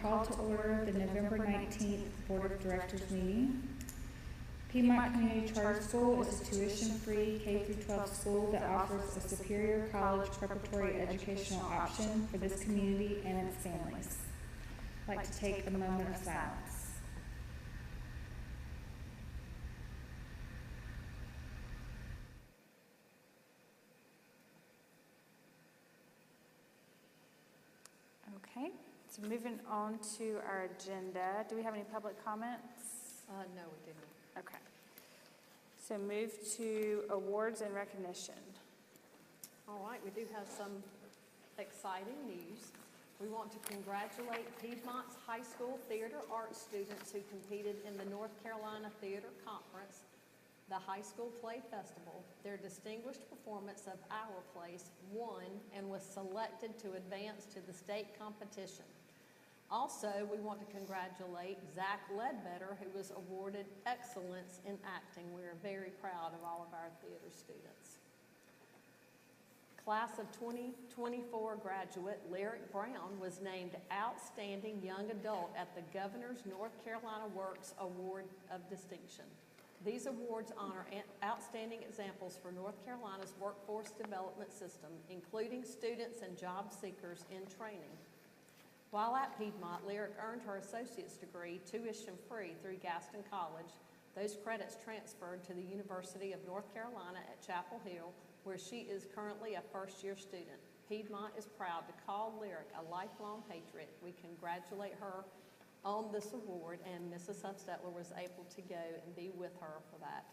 call to order the November 19th Board of Directors meeting. Piedmont Community Charter School is a tuition-free K-12 school that offers a superior college preparatory educational option for this community and its families. I'd like to take a moment of silence. Okay, so moving on to our agenda. Do we have any public comments? No, we didn't. Okay. So move to awards and recognition. All right, we do have some exciting news. We want to congratulate Piedmont's high school theater arts students who competed in the North Carolina Theater Conference, the High School Play Festival. Their distinguished performance of Our Place won and was selected to advance to the state competition. Also, we want to congratulate Zach Ledbetter, who was awarded Excellence in Acting. We are very proud of all of our theater students. Class of 2024 graduate Lyric Brown was named Outstanding Young Adult at the Governor's North Carolina Works Award of Distinction. These awards honor outstanding examples for North Carolina's workforce development system, including students and job seekers in training. While at Piedmont, Lyric earned her associate's degree tuition-free through Gaston College. Those credits transferred to the University of North Carolina at Chapel Hill, where she is currently a first-year student. Piedmont is proud to call Lyric a lifelong patriot. We congratulate her on this award, and Mrs. Huffstetler was able to go and be with her for that.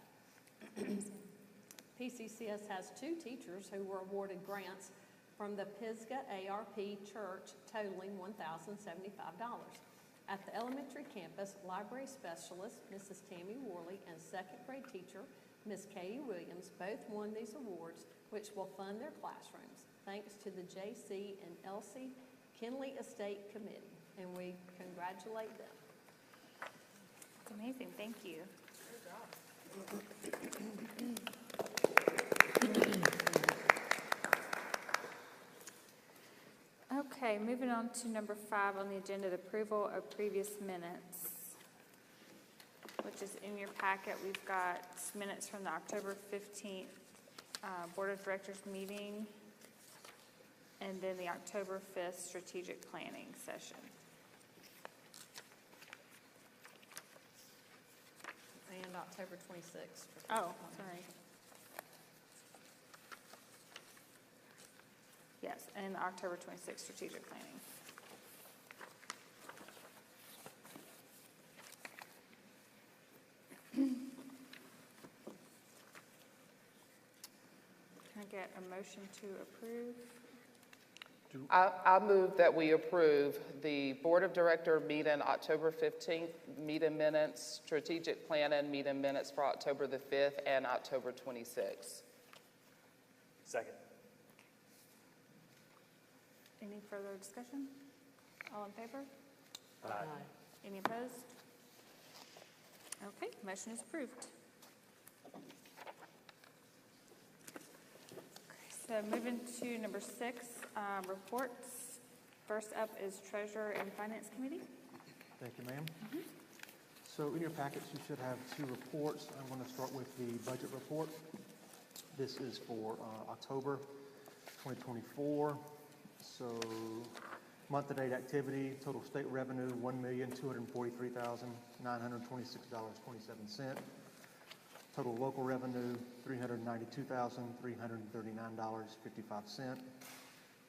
PCCS has 2 teachers who were awarded grants from the Pisgah ARP Church totaling $1,075. At the elementary campus, library specialist Mrs. Tammy Worley and second grade teacher Miss Katie Williams both won these awards, which will fund their classrooms, thanks to the J.C. and Elsie Kinley Estate Committee. And we congratulate them. It's amazing. Thank you. Good job. Okay, moving on to number 5 on the agenda, the approval of previous minutes, which is in your packet. We've got minutes from the October 15th Board of Directors meeting, and then the October 5th strategic planning session. And October 26th. Oh, sorry. Yes, and October 26th strategic planning. Can I get a motion to approve? I move that we approve the Board of Director meeting October 15th, meeting minutes, strategic planning meeting minutes for October the 5th and October 26th. Second. Any further discussion? All in favor? Aye. Any opposed? Okay, motion is approved. So moving to number 6, reports. First up is Treasurer and Finance Committee. Thank you, ma'am. So in your packets, you should have 2 reports. I'm going to start with the budget report. This is for October 2024. So month-to-date activity, total state revenue, $1,243,926.27. Total local revenue, $392,339.55.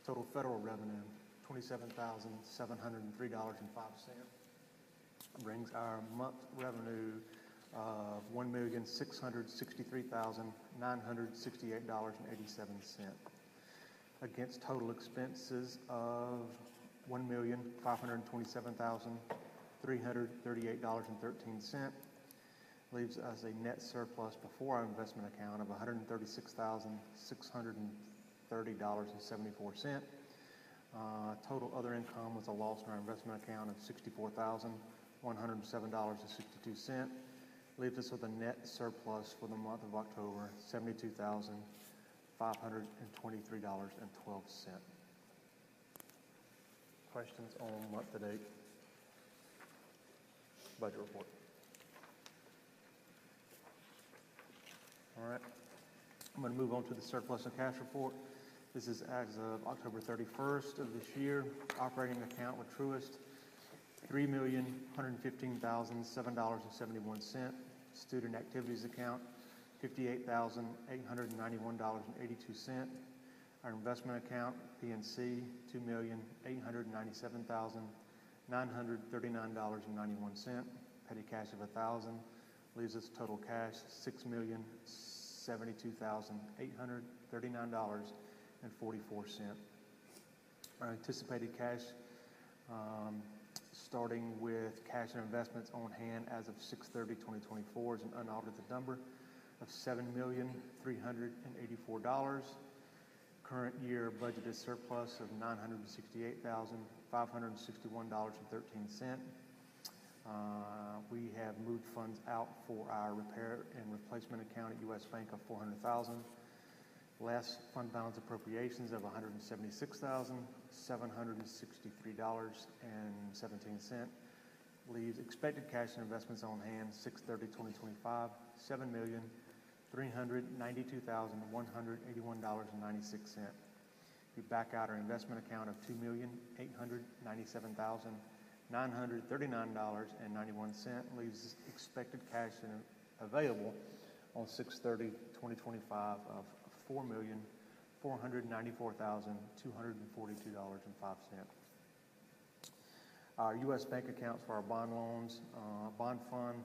Total federal revenue, $27,703.05. Brings our month revenue of $1,663,968.87. Against total expenses of $1,527,338.13. Leaves us a net surplus before our investment account of $136,630.74. Total other income was a loss in our investment account of $64,107.62. Leaves us with a net surplus for the month of October, $72,523.12. Questions on month to date? budget report. All right, I'm going to move on to the surplus and cash report. This is as of October 31st of this year. Operating account with Truist, $3,115,007.71. Student activities account, $58,891.82. Our investment account, PNC, $2,897,939.91. Petty cash of $1,000 leaves us total cash $6,072,839.44. Our anticipated cash, starting with cash and investments on hand as of 6/30/2024, is an unaudited number of $7,384,000. Current year budgeted surplus of $968,561.13. We have moved funds out for our repair and replacement account at U.S. Bank of $400,000. Last fund balance appropriations of $176,763.17. Leaves expected cash and investments on hand 6/30/2025, $7,392,181.96. You back out our investment account of $2,897,939.91, leaves expected cash available on 6/30/2025 of $4,494,242.05. Our U.S. bank accounts for our bond loans, bond fund,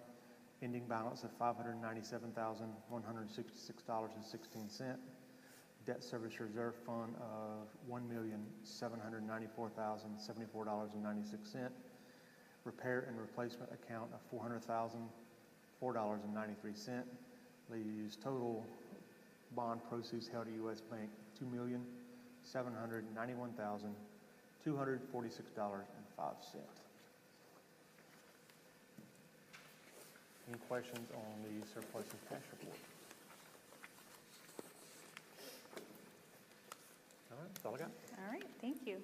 ending balance of $597,166.16. Debt service reserve fund of $1,794,074.96. Repair and replacement account of $400,004.93. Leaves total bond proceeds held at U.S. Bank $2,791,246.05. Any questions on the surplus and cash report? All right, that's all I got. All right, thank you.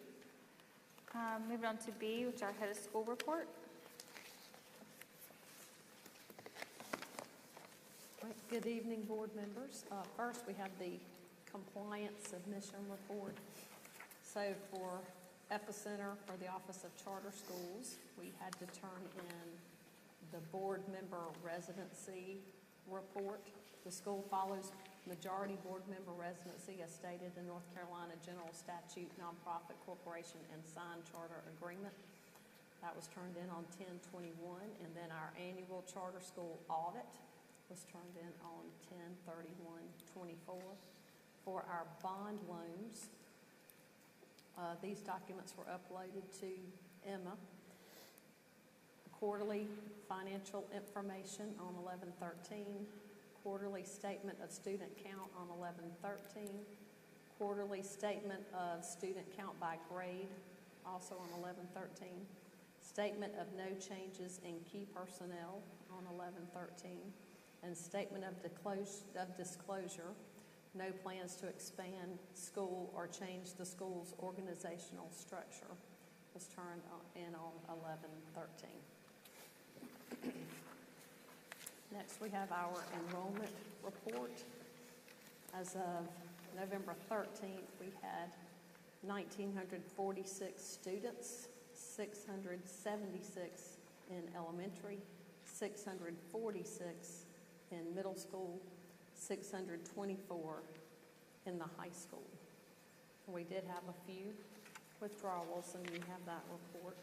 Moving on to B, which is our head of school report. Right, good evening, board members. First, we have the compliance submission report. So for Epicenter, for the Office of Charter Schools, we had to turn in the board member residency report. The school follows majority board member residency as stated in North Carolina General Statute Nonprofit Corporation and signed charter agreement. That was turned in on 10/21, and then our annual charter school audit was turned in on 10/31/24. For our bond loans, these documents were uploaded to Emma. Quarterly financial information on 11/13. Quarterly statement of student count on 11/13. Quarterly statement of student count by grade, also on 11/13. Statement of no changes in key personnel on 11/13. And statement of disclosure, no plans to expand school or change the school's organizational structure, was turned in on 11/13. Next, we have our enrollment report. As of November 13th, we had 1,946 students, 676 in elementary, 646 in middle school, 624 in the high school. We did have a few withdrawals, and you have that report.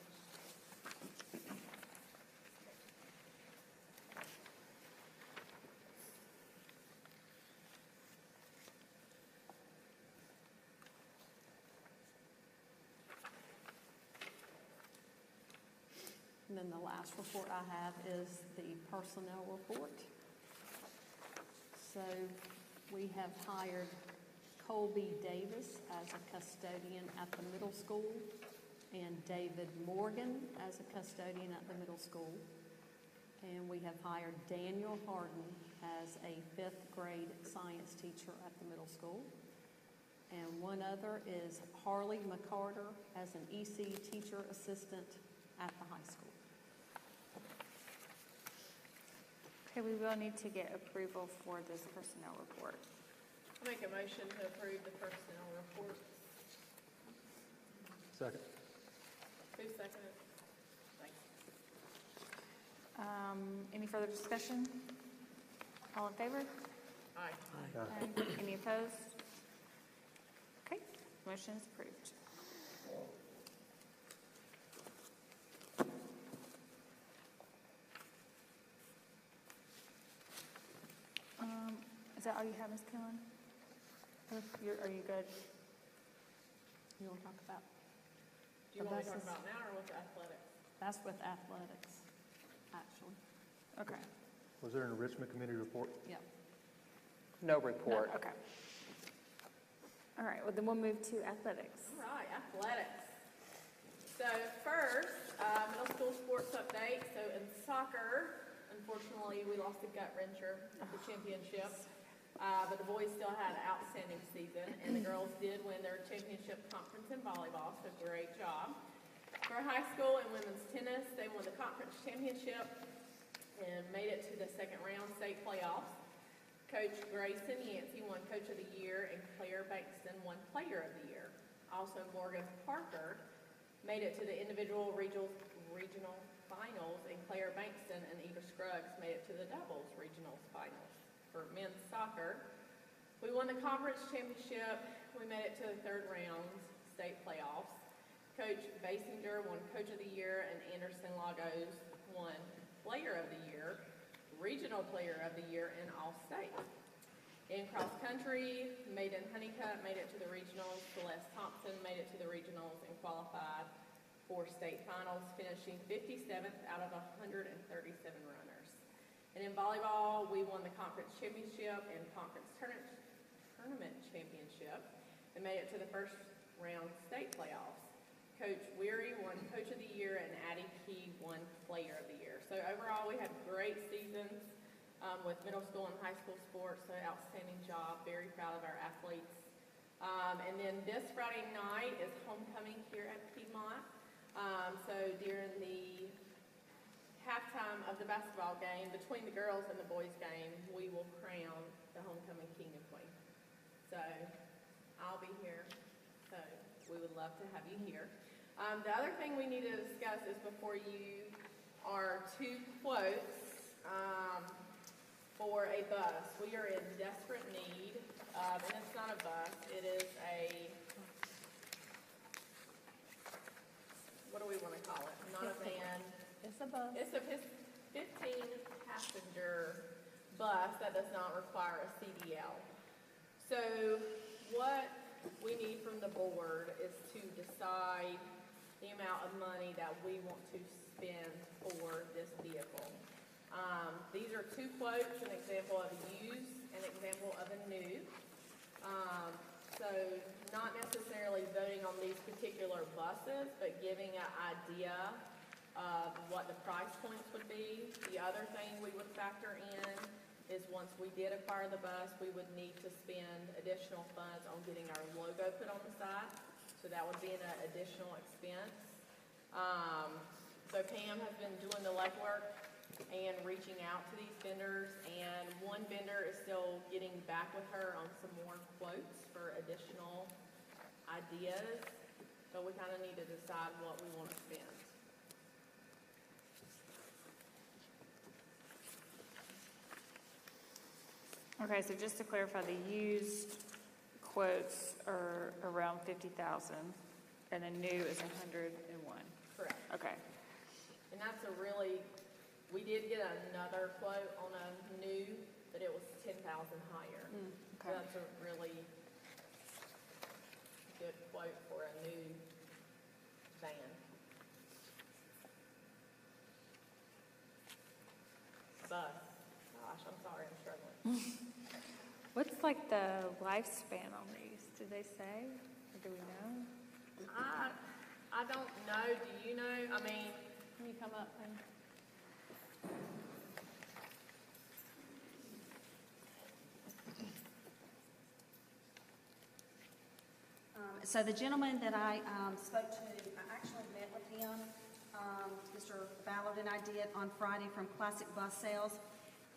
And then the last report I have is the personnel report. So we have hired Colby Davis as a custodian at the middle school and David Morgan as a custodian at the middle school. And we have hired Daniel Harden as a 5th grade science teacher at the middle school. And one other is Harley McCarter as an EC teacher assistant at the high school. Okay, we will need to get approval for this personnel report. I'll make a motion to approve the personnel report. Second. Who seconded? Thanks. Any further discussion? All in favor? Aye. Aye. Any opposed? Okay, motion is approved. Is that all you have, Ms. Killen? Are you good? You want to talk about? Do you want me to talk buses? about now or with the athletics? That's with athletics, actually. Okay. Was there an enrichment committee report? Yep. No No, report. okay. All right, well, then we'll move to athletics. All right, athletics. So first, middle school sports update. So in soccer, unfortunately, we lost a gut wrencher at the championship. But the boys still had an outstanding season, and the girls did win their championship conference in volleyball, so great job. For high school and women's tennis, they won the conference championship and made it to the second round state playoffs. Coach Grayson Yancey won Coach of the Year, and Claire Bankston won Player of the Year. Also, Morgan Parker made it to the individual regional finals, and Claire Bankston and Eva Scruggs made it to the doubles regionals finals. For men's soccer, we won the conference championship. We made it to the third round state playoffs. Coach Basinger won Coach of the Year, and Anderson Lagos won Player of the Year, Regional Player of the Year, and All-State. In cross country, Maiden Honeycutt made it to the regionals. Celeste Thompson made it to the regionals and qualified for state finals, finishing 57th out of 137 runners. And in volleyball, we won the conference championship and conference tournament championship and made it to the first round state playoffs. Coach Weary won Coach of the Year, and Addie Key won Player of the Year. So overall, we had great seasons with middle school and high school sports, so outstanding job. Very proud of our athletes. And then this Friday night is homecoming here at Piedmont. So during the halftime of the basketball game, between the girls and the boys game, we will crown the homecoming king and queen. So I'll be here, so we would love to have you here. The other thing we need to discuss is before you are 2 quotes for a bus. We are in desperate need, and it's not a bus, it is a, what do we want to call it? Not a van. It's a bus. It's a 15-passenger bus that does not require a CDL. So what we need from the board is to decide the amount of money that we want to spend for this vehicle. These are 2 quotes, an example of a used, an example of a new. So not necessarily voting on these particular buses, but giving an idea of what the price points would be. The other thing we would factor in is once we did acquire the bus, we would need to spend additional funds on getting our logo put on the side. So that would be an additional expense. So Pam has been doing the legwork and reaching out to these vendors, and one vendor is still getting back with her on some more quotes for additional ideas. So we kind of need to decide what we want to spend. Okay, so just to clarify, the used quotes are around 50,000, and the new is 101. Correct. Okay. And that's a really, we did get another quote on a new, but it was 10,000 higher. So Okay. that's a really good quote for a new van. Bus. Gosh, I'm sorry, I'm struggling. What's like the lifespan on these? Did they say? Or do we know? I don't know. Do you know? I mean, Can you come up, Pam? So the gentleman that I spoke to, I actually met with him, Mr. Ballard and I did on Friday from Classic Bus Sales,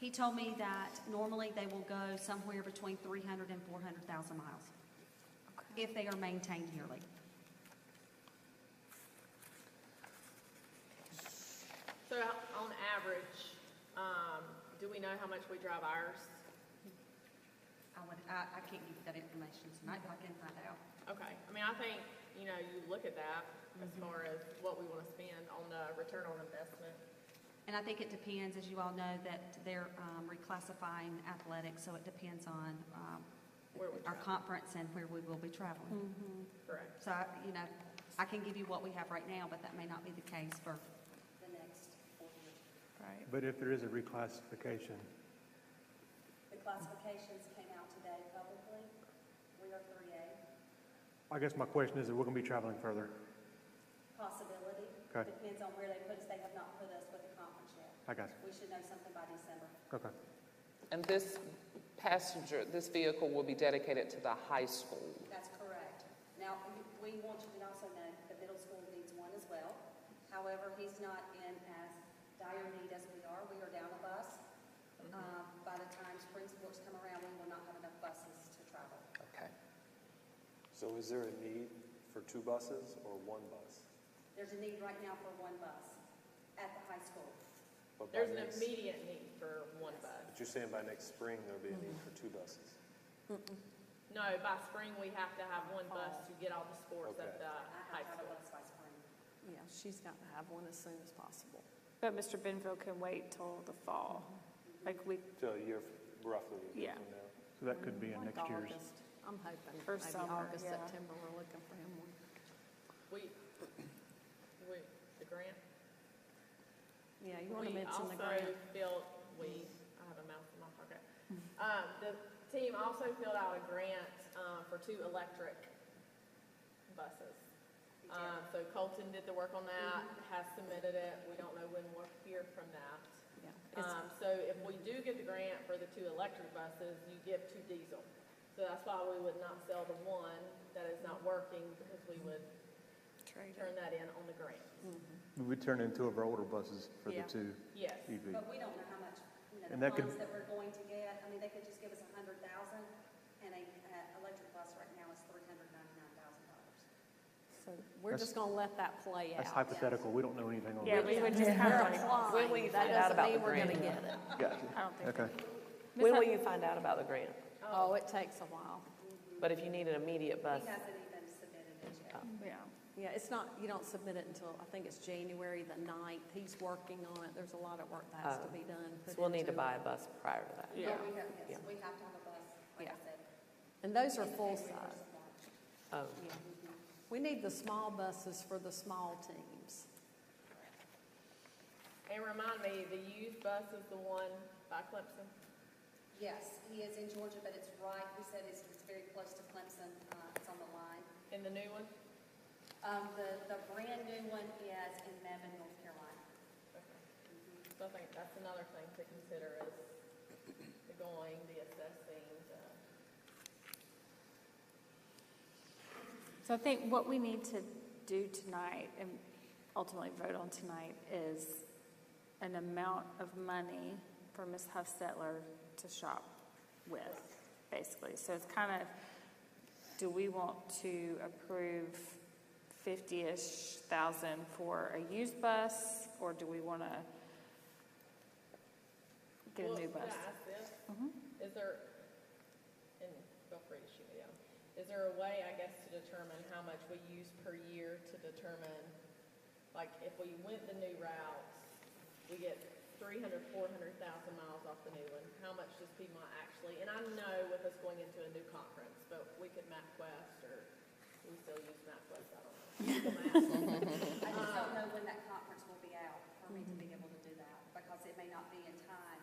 He told me that normally they will go somewhere between 300 and 400,000 miles if they are maintained yearly. So on average, do we know how much we drive ours? I can't give you that information tonight, but I can find out. Okay, I mean, I think, you look at that as far as what we want to spend on the return on investment. And I think it depends, as you all know, that they're reclassifying athletics, so it depends on Where we our travel. conference and where we will be traveling. Correct. So, I can give you what we have right now, but that may not be the case for the next 4 years. Right. But if there is a reclassification, The classifications came out today publicly. We are 3A. I guess my question is, that we're going to be traveling further. Possibility. Okay. Depends on where they put us. They have not put us with the conference yet. I got you. We should know something by December. Okay. And this vehicle will be dedicated to the high school. That's correct. Now, we want you to also know the middle school needs one as well. However, he's not in as dire need as we are. We are down a bus. By the time spring sports come around, we will not have enough buses to travel. Okay. So is there a need for 2 buses or 1 bus? There's a need right now for one bus at the high school. But by There's an next- immediate need for one bus. But you're saying by next spring, there'll be a need for 2 buses? No, by spring, we have to have one bus to get all the sports at Okay. the I high have to have school. a bus by spring. Yeah, she's got to have one as soon as possible. But Mr. Benville can wait till the fall. Like So a year, roughly a year Yeah. from now? So that could be in Like next year's. August. I'm hoping For maybe summer, August, yeah. September, we're looking for him one. We, the grant. Yeah, you want to We mention the also grant? I have a mouth in my pocket. The team also filled out a grant, for 2 electric buses. So Colton did the work on that, has submitted it. We don't know when we'll hear from that. Yeah. It's- So if we do get the grant for the 2 electric buses, you give 2 diesel. So that's why we would not sell the one that is not working, because we would turn that in on the grant. We would turn in 2 of our older buses for the Yeah. 2 Yes. EV. But we don't know how much, And the that could- funds that we're going to get. I mean, they could just give us 100,000, and a electric bus right now is $399,000. So we're just going to let that play out. That's hypothetical. We don't know anything on Yeah, that. we would just We're kind of like, applying. When will you That find out doesn't about mean the we're going to grant? get it. Gotcha. I don't think. Okay. When will you find out about the grant? Oh, it takes a while. But if you need an immediate bus, He hasn't even submitted it yet. Yeah. Yeah, it's not, you don't submit it until, I think it's January the 9th. He's working on it. There's a lot of work that has to be done. so put we'll need to into buy it. a bus prior to that. Yeah. We have, Yeah. yes, we have to have a bus, like I Yeah. said. And those are in full February size. versus March. Oh, Yeah. We need the small buses for the small teams. And remind me, the youth bus is the one by Clemson? Yes, he is in Georgia, but it's right, he said it's very close to Clemson, it's on the line. And the new one? The brand new one is in Mebane, North Carolina. So I think that's another thing to consider is the going, the assessing, So I think what we need to do tonight and ultimately vote on tonight is an amount of money for Ms. Huffstetler to shop with, basically. So it's kind of, do we want to approve 50-ish thousand for a used bus, or do we want to get a new bus? Can I ask this? Is there, and feel free to shoot me down, is there a way, I guess, to determine how much we use per year to determine, like, if we went the new routes, we get 300, 400,000 miles off the new one, how much does Piedmont actually, and I know with us going into a new conference, but we could MapQuest, or we still use MapQuest, I don't know. Google Maps. I just don't know when that conference will be out for me to be able to do that, because it may not be in time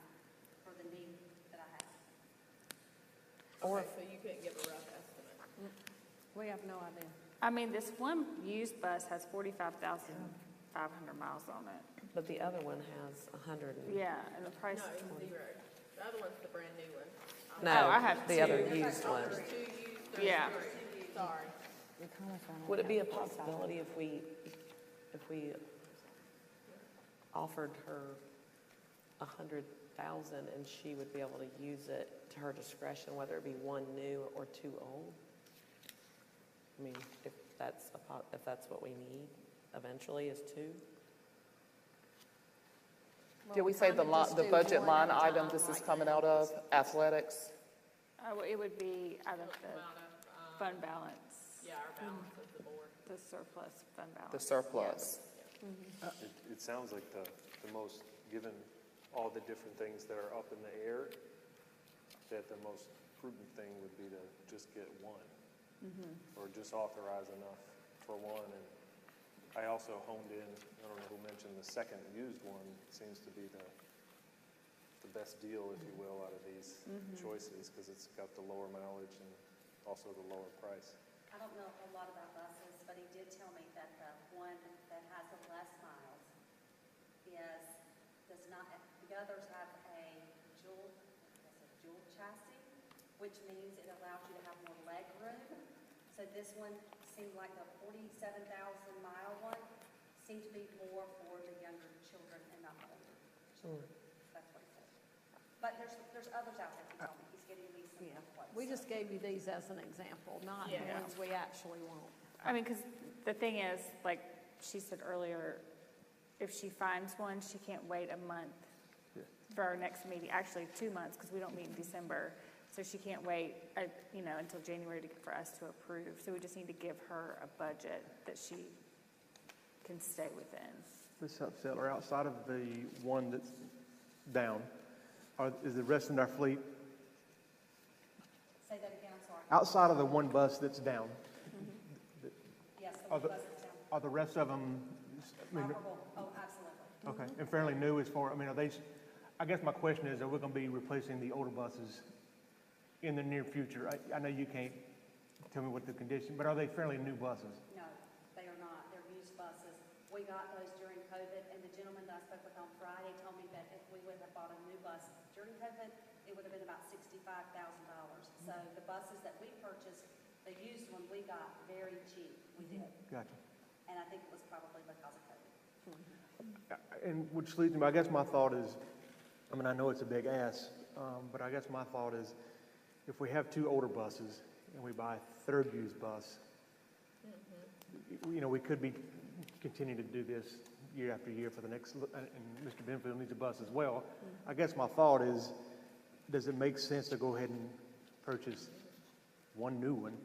for the need that I have. Okay, so you couldn't give a rough estimate. We have no idea. I mean, this one used bus has 45,500 miles on it. but the other one has 100. Yeah, and the price. No, 0. The other one's the brand new one. No, Oh, I have the other two. used one. There's 2 used, there's Yeah. 3. Sorry. Would it be a possibility if we offered her 100,000 and she would be able to use it to her discretion, whether it be one new or two old? I mean, if that's what we need eventually is two? Did we say the budget line item this is coming out of? Athletics? It would be out of the fund balance, Yeah, our balance of the board. the surplus fund balance. The surplus? It sounds like the most, given all the different things that are up in the air, that the most prudent thing would be to just get one. Or just authorize enough for one. And I also honed in, I don't know who mentioned, the second used one seems to be the best deal, if you will, out of these choices, because it's got the lower mileage and also the lower price. I don't know a lot about buses, but he did tell me that the one that has the less miles does not, the others have a dual chassis, which means it allows you to have more leg room. So this one seemed like the 47,000 mile one seemed to be more for the younger children and not the older children. That's what he said. But there's others out there, he told me. He's getting me some quotes. We just gave you these as an example, not the Yeah. ones we actually want. I mean, because the thing is, like she said earlier, if she finds one, she can't wait a month for our next meeting, actually 2 months, because we don't meet in December. So she can't wait, until January for us to approve. So we just need to give her a budget that she can stay within. Ms. Hupsettler, outside of the one that's down, is the rest of our fleet, Say that again, I'm sorry. outside of the one bus that's down, Yes, the Are one the- bus is down. are the rest of them, Operable. Oh, absolutely. okay, and fairly new as far, are they, I guess my question is, are we going to be replacing the older buses in the near future? I know you can't tell me what the condition, but are they fairly new buses? No, they are not. They're used buses. We got those during COVID, and the gentleman that I spoke with on Friday told me that if we would have bought a new bus during COVID, it would have been about $65,000. So the buses that we purchased, the used one, we got very cheap. We did. Gotcha. And I think it was probably because of COVID. And which leads me, I guess my thought is, I know it's a big ask, but I guess my thought is, if we have two older buses and we buy a third used bus, we could be continuing to do this year after year for the next, and Mr. Benfield needs a bus as well. I guess my thought is, does it make sense to go ahead and purchase one new one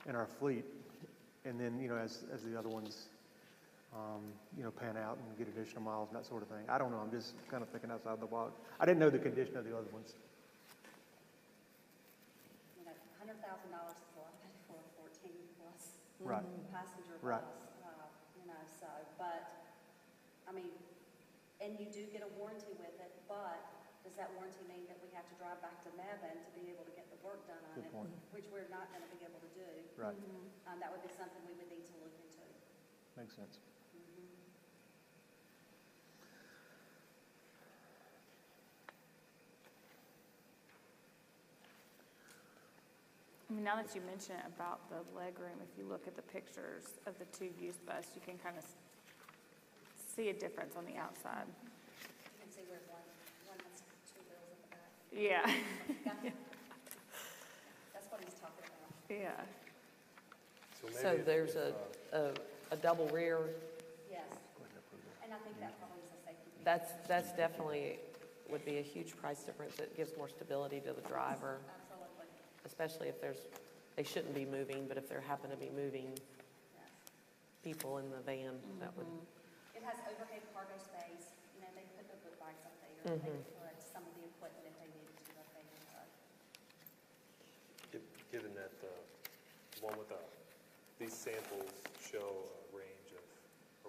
in our fleet, and then, as the other ones, pan out and get additional miles and that sort of thing? I don't know, I'm just kind of thinking outside the box. I didn't know the condition of the other ones. $100,000 is a lot of money for a 14-plus Right. passenger Right. bus. And you do get a warranty with it, but does that warranty mean that we have to drive back to Mebane to be able to get the work done on Good it? point. Which we're not going to be able to do. Right, That would be something we would need to look into. makes sense. Now that you mention it about the legroom, if you look at the pictures of the two used bus, you can kind of see a difference on the outside. You can see where one has two wheels at the back. Yeah, That's what he's talking about. yeah. So maybe there's a double rear, Yes. And I think that probably is a safety feature. that's definitely would be a huge price difference. It gives more stability to the driver, Absolutely. especially if they shouldn't be moving, but if there happen to be moving Yes. people in the van, that would, It has overhead cargo space. They put the book bags up there. They put some of the equipment if they needed to up there. Given that the one with these samples show a range of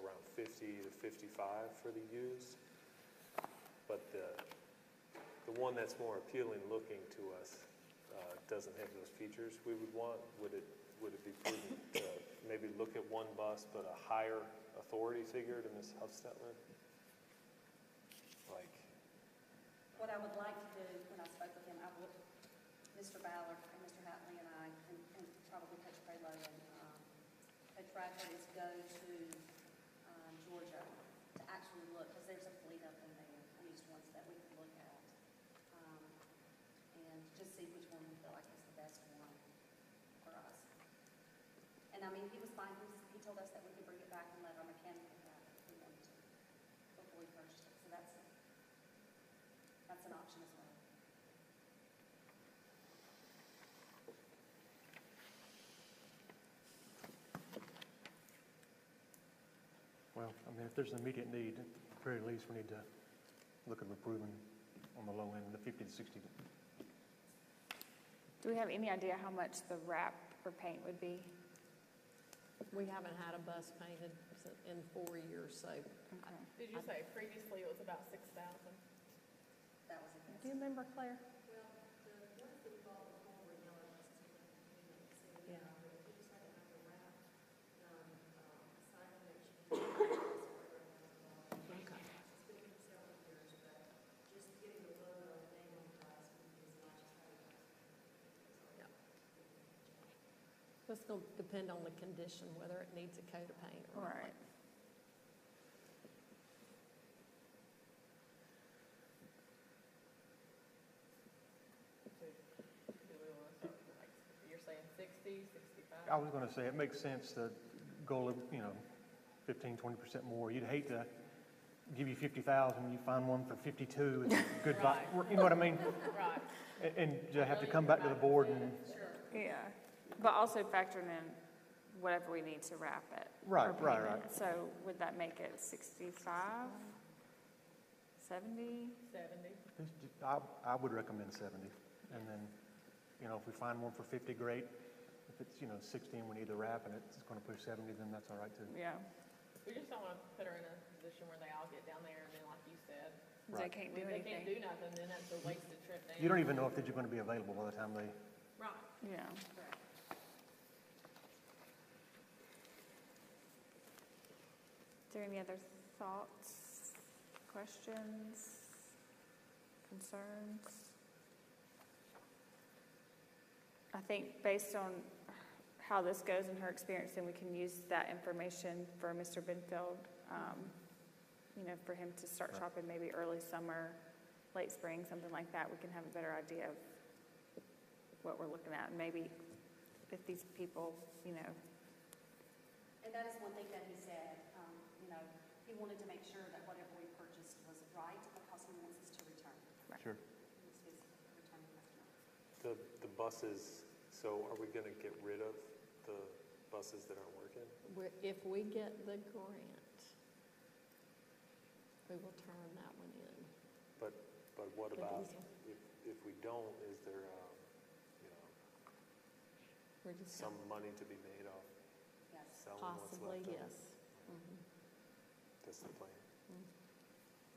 around 50 to 55 for the used, but the one that's more appealing looking to us doesn't have those features we would want. Would it be prudent to maybe look at one bus but a higher authority figure to Ms. Hufstetler? What I would like to do when I spoke with him, Mr. Ballard and Mr. Hatley and I, and probably Coach Prelo and Coach Bradford, is go to Georgia to actually look, because there's a fleet up in there, used ones that we just see which one we feel like is the best one for us. And I mean, he was fine, he told us that we could bring it back and let our mechanic pick it up if we wanted to, before we purchased it, so that's an option as well. Well, I mean, if there's an immediate need, at the very least, we need to look at approving on the low end, the 50 to 60. Do we have any idea how much the wrap or paint would be? We haven't had a bus painted in 4 years, so. Okay. Did you say previously it was about 6,000? That was a guess. Do you remember, Claire? Yeah. Okay. So it's going to depend on the condition, whether it needs a coat of paint or not. Right. Do we want to start, like, you're saying 60, 65? I was going to say, it makes sense to go, 15, 20% more. You'd hate to give you 50,000, you find one for 52, it's a good buy. Right. You know what I mean? Right. And you have to come back to the board and, Yeah, but also factoring in whatever we need to wrap it. Right, or paint right, it. right. So would that make it 65, 70? 70. I would recommend 70. And then, if we find one for 50, great. If it's, 60 and we need the wrap and it's going to push 70, then that's all right too. Yeah, We just don't want to put her in a position where they all get down there and then, like you said, they Right. can't do they can't anything. do nothing, then that's a wasted trip down. You don't even know if they're going to be available by the time they, Right. Yeah. Correct. Is there any other thoughts, questions, concerns? I think based on how this goes in her experience, then we can use that information for Mr. Benfield, for him to start Right. shopping maybe early summer, late spring, something like that. We can have a better idea of what we're looking at. And maybe if these people, And that is one thing that he said, he wanted to make sure that whatever we purchased was right because he wants us to return. sure. He wants his returning customer. The buses, so are we going to get rid of the buses that aren't working? If we get the grant, we will turn that one in. But what The about diesel. if we don't, is there, We're just some money to be made off Yes. selling what's possibly, left of it? yes. Mhm. That's the plan.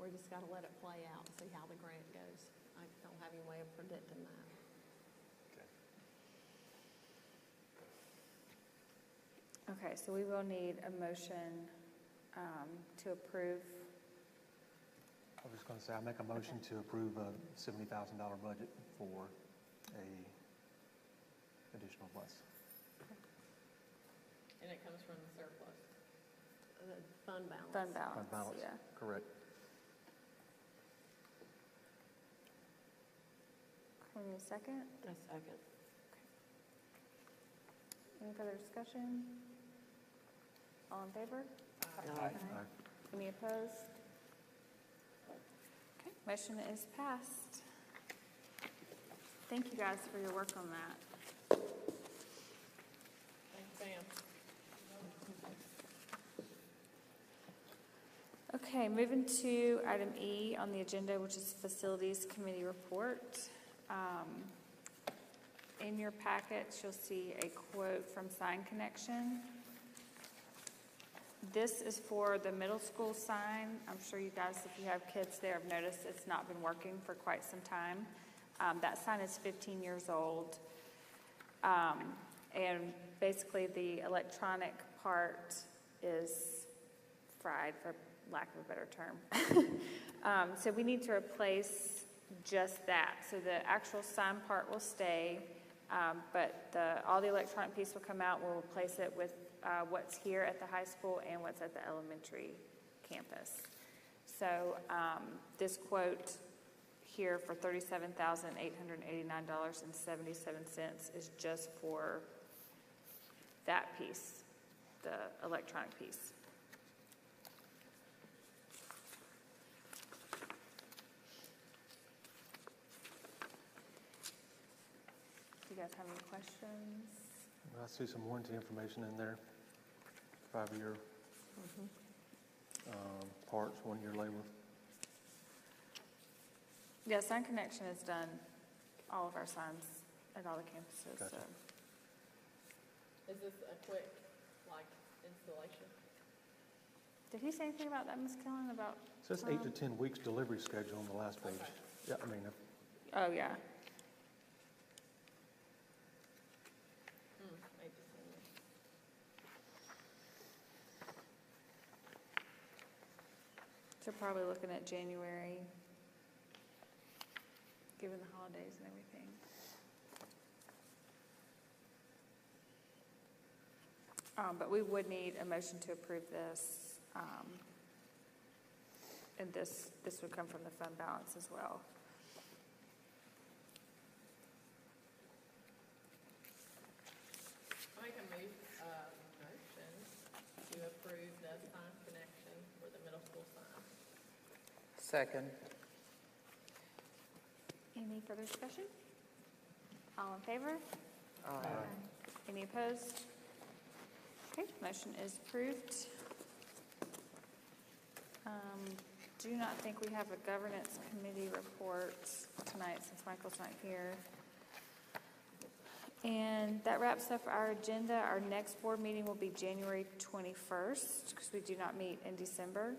We just got to let it play out and see how the grant goes. I don't have any way of predicting that. Okay. okay, so we will need a motion to approve. I was just going to say, I make a motion to approve a $70,000 budget for a additional bus. And it comes from the surplus. The fund balance. Fund balance, Fund balance, yeah. correct. Can we have a second? A second. Any further discussion? All in favor? Aye. Aye. Any opposed? Okay, motion is passed. Thank you guys for your work on that. Thanks, Sam. Okay, moving to item E on the agenda, which is Facilities Committee Report. In your packets, you'll see a quote from Sign Connection. This is for the middle school sign. I'm sure you guys, if you have kids there, have noticed it's not been working for quite some time. That sign is 15 years old. And basically the electronic part is fried, for lack of a better term. So we need to replace just that. So the actual sign part will stay, but all the electronic piece will come out. We'll replace it with what's here at the high school and what's at the elementary campus. So this quote here for $37,889.77 is just for that piece, the electronic piece. Do you guys have any questions? I see some warranty information in there. 5-year parts, 1-year labor. Yeah, Sign Connection has done all of our signs at all the campuses, so. Gotcha. Is this a quick, like, installation? Did he say anything about that, Ms. Killen, about? It says 8 to 10 weeks delivery schedule on the last page. Okay. Yeah, I mean, Oh, yeah. 8 to 10 weeks. So probably looking at January, given the holidays and everything. But we would need a motion to approve this. And this would come from the fund balance as well. I make a motion to approve the sign connection for the middle school sign. Second. Any further discussion? All in favor? Any opposed? Okay, motion is approved. Do not think we have a governance committee report tonight since Michael's not here. And that wraps up our agenda. Our next board meeting will be January 21st because we do not meet in December.